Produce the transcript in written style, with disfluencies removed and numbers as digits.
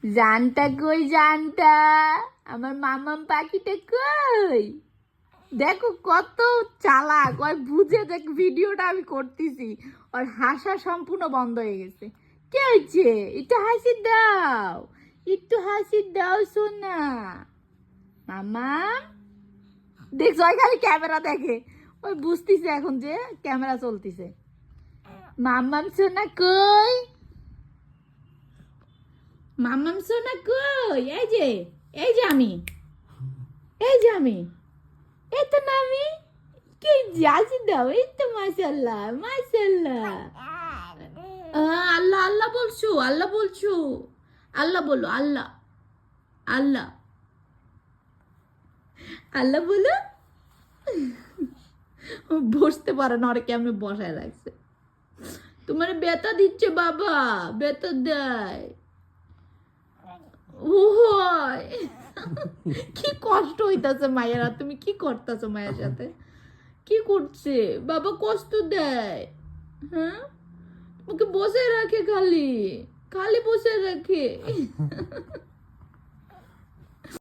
জানটা কই জানটা, আমার মামাম পাখিটা কই? দেখো কত চালাক, ওই বুঝে দেখ ভিডিওটা আমি করতেছি, ওর হাসা সম্পূর্ণ বন্ধ হয়ে গেছে। কে হয়েছে? একটু হাসি দাও, একটু হাসি দাও সোনা। মামাম দেখছো, ওই খালি ক্যামেরা দেখে, ওই বুঝতেছে এখন যে ক্যামেরা চলতেছে। মামাম সোনা কই? মামাম সোনা কই? এই যে আমি, এই যে আমি, এই তো না আমি। কি হাসি দাও, এই তো মাশাল্লাহ মাশাল্লাহ। আল্লাহ আল্লাহ বলছো, আল্লাহ বলছো, আল্লাহ বলো, আল্লাহ আল্লাহ আল্লাহ বলো। বসতে পারে না, ওরা কেমন বসায় রাখছে। তোমার বেতা দিচ্ছে বাবা, বেতা দেয়। ও হয়, কি কষ্ট হইতাছে মায়েরা, তুমি কি করতেছো মায়ের সাথে? কি করছে বাবা? কষ্ট দেয়? হ্যাঁ, ওকে বসে রাখে, খালি খালি বসে রাখে।